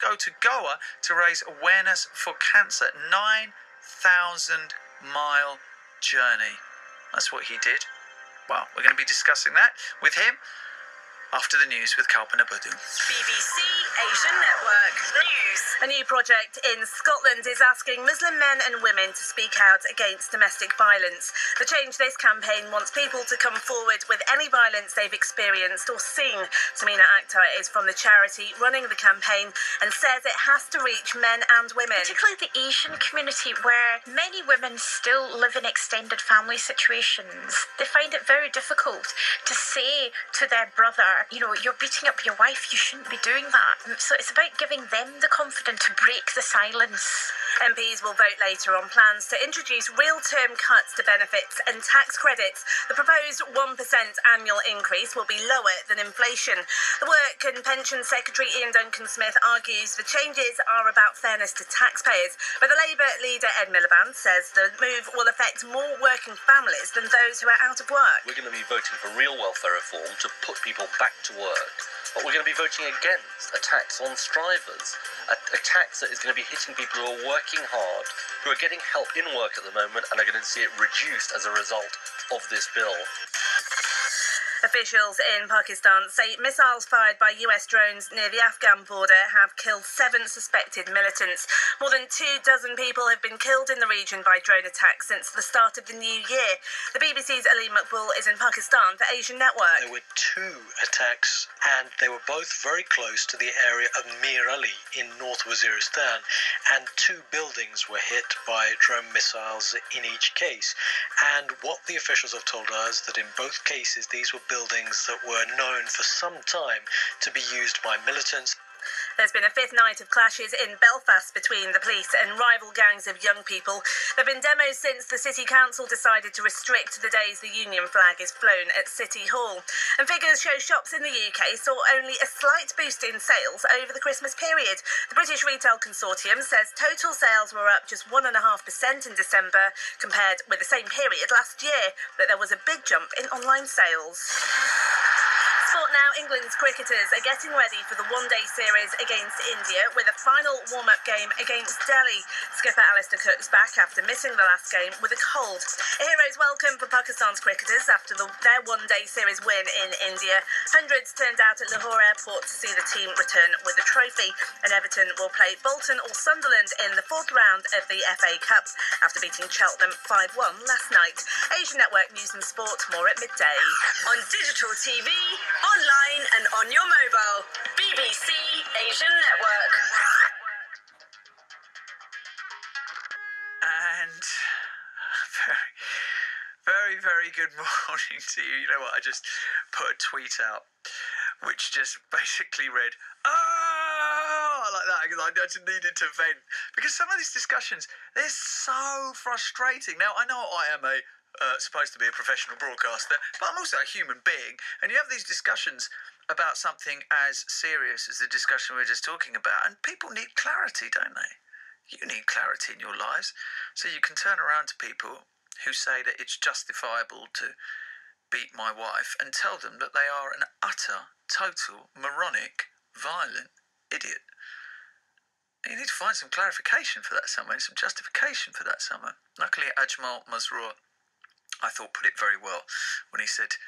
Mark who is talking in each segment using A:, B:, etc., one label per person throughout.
A: go to Goa to raise awareness for cancer. 9,000-mile journey. That's what he did. Well, we're going to be discussing that with him after the news with Kalpana Budhu.
B: BBC Asian Network News. A new project in Scotland is asking Muslim men and women to speak out against domestic violence. The Change This campaign wants people to come forward with any violence they've experienced or seen. Samina Akhtar is from the charity running the campaign and says it has to reach men and women.
C: Particularly the Asian community, where many women still live in extended family situations. They find it very difficult to say to their brother, you know, you're beating up your wife, you shouldn't be doing that. So it's about giving them the confidence to break the silence.
B: MPs will vote later on plans to introduce real-term cuts to benefits and tax credits. The proposed 1% annual increase will be lower than inflation. The Work and Pension Secretary Ian Duncan-Smith argues the changes are about fairness to taxpayers, but the Labour leader Ed Miliband says the move will affect more working families than those who are out of work.
D: We're going to be voting for real welfare reform to put people back to work, but we're going to be voting against a tax on strivers, a tax that is going to be hitting people who are working hard, who are getting help in work at the moment, and are going to see it reduced as a result of this bill.
B: Officials in Pakistan say missiles fired by US drones near the Afghan border have killed 7 suspected militants. More than 24 people have been killed in the region by drone attacks since the start of the new year. The BBC's Ali Maqbool is in Pakistan for Asian Network.
E: There were 2 attacks, and they were both very close to the area of Mir Ali in North Waziristan, and 2 buildings were hit by drone missiles in each case. And what the officials have told us, that in both cases these were buildings that were known for some time to be used by militants.
B: There's been a 5th night of clashes in Belfast between the police and rival gangs of young people. There have been demos since the City Council decided to restrict the days the Union flag is flown at City Hall. And figures show shops in the UK saw only a slight boost in sales over the Christmas period. The British Retail Consortium says total sales were up just 1.5% in December compared with the same period last year, but there was a big jump in online sales. Sport now, England's cricketers are getting ready for the one-day series against India with a final warm-up game against Delhi. Skipper Alistair Cook's back after missing the last game with a cold. A hero's welcome for Pakistan's cricketers after their one-day series win in India. Hundreds turned out at Lahore Airport to see the team return with a trophy, and Everton will play Bolton or Sunderland in the 4th round of the FA Cup after beating Cheltenham 5-1 last night. Asian Network News and Sport, more at midday.
F: On digital TV, online and on your mobile. BBC Asian Network.
A: And very good morning to you. You know what, I just put a tweet out which just basically read, oh, like that, because I just needed to vent. Because some of these discussions, they're so frustrating. Now, I know I am supposed to be a professional broadcaster, but I'm also a human being, and you have these discussions about something as serious as the discussion we were just talking about, and people need clarity, don't they? You need clarity in your lives, so you can turn around to people who say that it's justifiable to beat my wife and tell them that they are an utter, total, moronic, violent idiot. You need to find some clarification for that somewhere, some justification for that somewhere. Luckily, Ajmal Mazroor, I thought, put it very well when he said,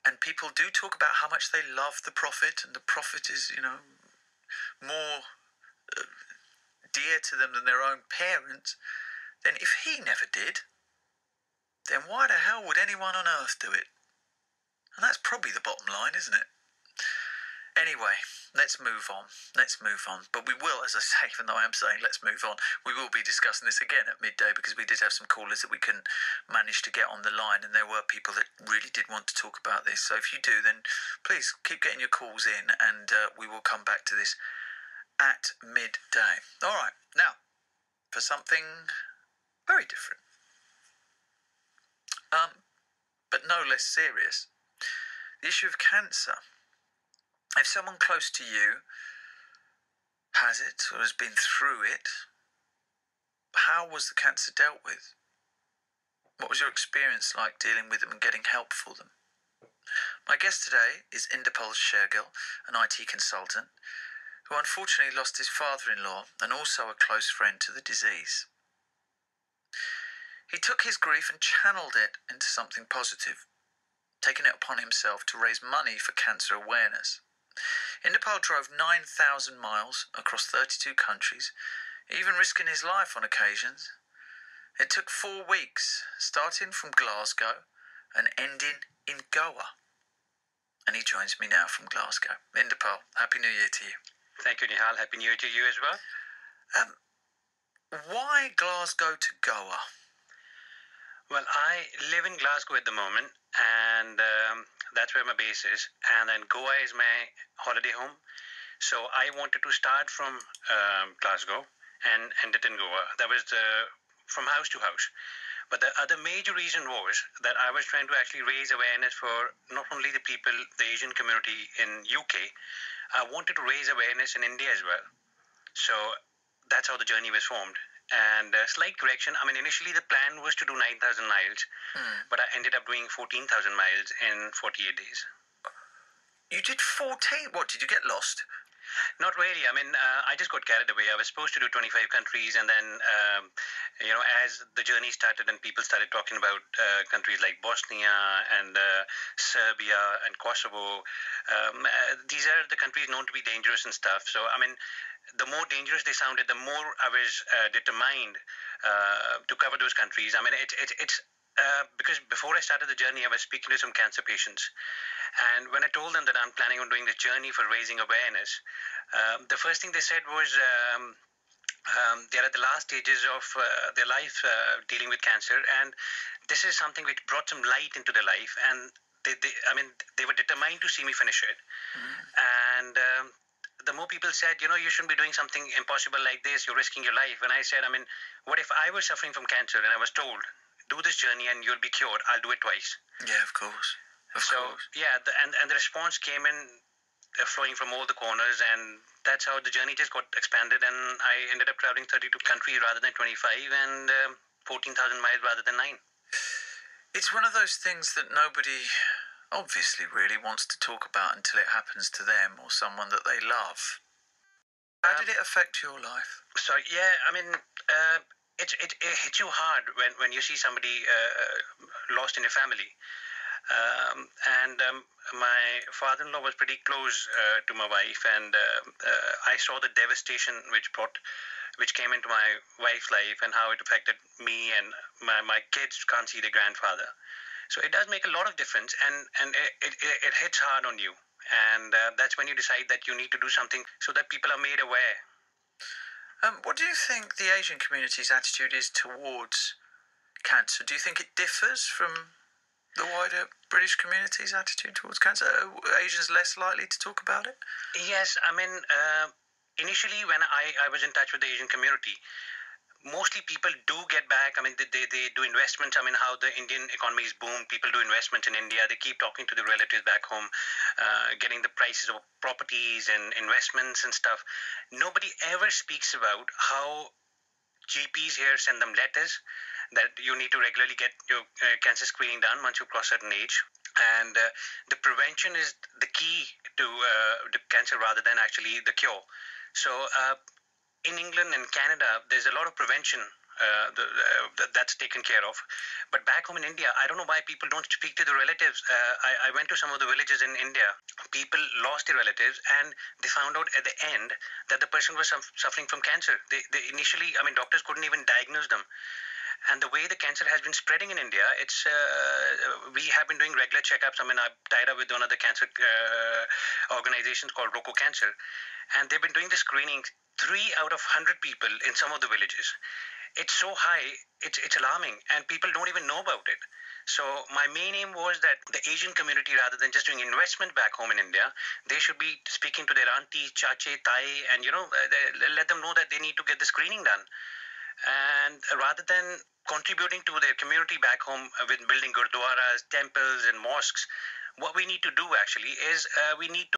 A: and people do talk about how much they love the Prophet, and the Prophet is, more dear to them than their own parents, then if he never did, then why the hell would anyone on earth do it? And that's probably the bottom line, isn't it? Anyway, let's move on. But we will, as I say, even though I am saying let's move on, we will be discussing this again at midday, because we did have some callers that we couldn't manage to get on the line, and there were people that really did want to talk about this. So if you do, then please keep getting your calls in, and we will come back to this at midday. All right, now, for something very different, but no less serious, the issue of cancer. If someone close to you has it or has been through it, how was the cancer dealt with? What was your experience like dealing with them and getting help for them? My guest today is Inderpal Shergill, an IT consultant who unfortunately lost his father-in-law and also a close friend to the disease. He took his grief and channeled it into something positive, taking it upon himself to raise money for cancer awareness. Inderpal drove 9,000 miles across 32 countries, even risking his life on occasions. It took 4 weeks, starting from Glasgow and ending in Goa. And he joins me now from Glasgow. Inderpal, Happy New Year to you.
G: Thank you, Nihal. Happy New Year to you as well.
A: Why Glasgow to Goa?
G: Well, I live in Glasgow at the moment, and that's where my base is. And then Goa is my holiday home. So I wanted to start from Glasgow and end it in Goa. That was from house to house. But the other major reason was that I was trying to actually raise awareness for not only the people, the Asian community in UK, I wanted to raise awareness in India as well. So that's how the journey was formed. And slight correction, I mean, initially the plan was to do 9,000 miles, but I ended up doing 14,000 miles in 48 days.
A: You did 14? What, did you get lost?
G: Not really. I mean, I just got carried away. I was supposed to do 25 countries, and then, as the journey started and people started talking about countries like Bosnia and Serbia and Kosovo, these are the countries known to be dangerous and stuff. So, I mean, the more dangerous they sounded, the more I was determined to cover those countries. I mean, it's because before I started the journey, I was speaking to some cancer patients. And when I told them that I'm planning on doing this journey for raising awareness, the first thing they said was they're at the last stages of their life dealing with cancer. And this is something which brought some light into their life. And they were determined to see me finish it. And the more people said, you shouldn't be doing something impossible like this, you're risking your life. And I said, what if I was suffering from cancer and I was told, do this journey and you'll be cured, I'll do it twice.
A: Yeah, of course.
G: Yeah, and the response came in flowing from all the corners, and that's how the journey just got expanded, and I ended up traveling 32 countries rather than 25, and 14,000 miles rather than 9.
A: It's one of those things that nobody obviously really wants to talk about until it happens to them or someone that they love. How did it affect your life?
G: So, yeah, it hits you hard when you see somebody lost in your family. My father-in-law was pretty close to my wife, and I saw the devastation which came into my wife's life and how it affected me, and my kids can't see their grandfather. So it does make a lot of difference, and it hits hard on you. And that's when you decide that you need to do something so that people are made aware.
A: What do you think the Asian community's attitude is towards cancer? Do you think it differs from the wider British community's attitude towards cancer? Are Asians less likely to talk about it?
G: Yes, initially when I was in touch with the Asian community, mostly people do get back. They do investments. How the Indian economy is boomed. People do investments in India. They keep talking to the relatives back home, getting the prices of properties and investments and stuff. Nobody ever speaks about how GPs here send them letters that you need to regularly get your cancer screening done once you cross a certain age. And the prevention is the key to the cancer rather than actually the cure. So in England and Canada, there's a lot of prevention that's taken care of. But back home in India, I don't know why people don't speak to the relatives. I went to some of the villages in India. People lost their relatives, and they found out at the end that the person was suffering from cancer. They initially, doctors couldn't even diagnose them. And the way the cancer has been spreading in India, we have been doing regular checkups. I've tied up with one of the cancer organizations called Roko Cancer. And they've been doing the screening 3 out of 100 people in some of the villages. It's so high, it's alarming, and people don't even know about it. So my main aim was that the Asian community, rather than just doing investment back home in India, they should be speaking to their auntie, chache, tai, and let them know that they need to get the screening done. And rather than contributing to their community back home with building gurdwaras, temples, and mosques, what we need to do actually is we need to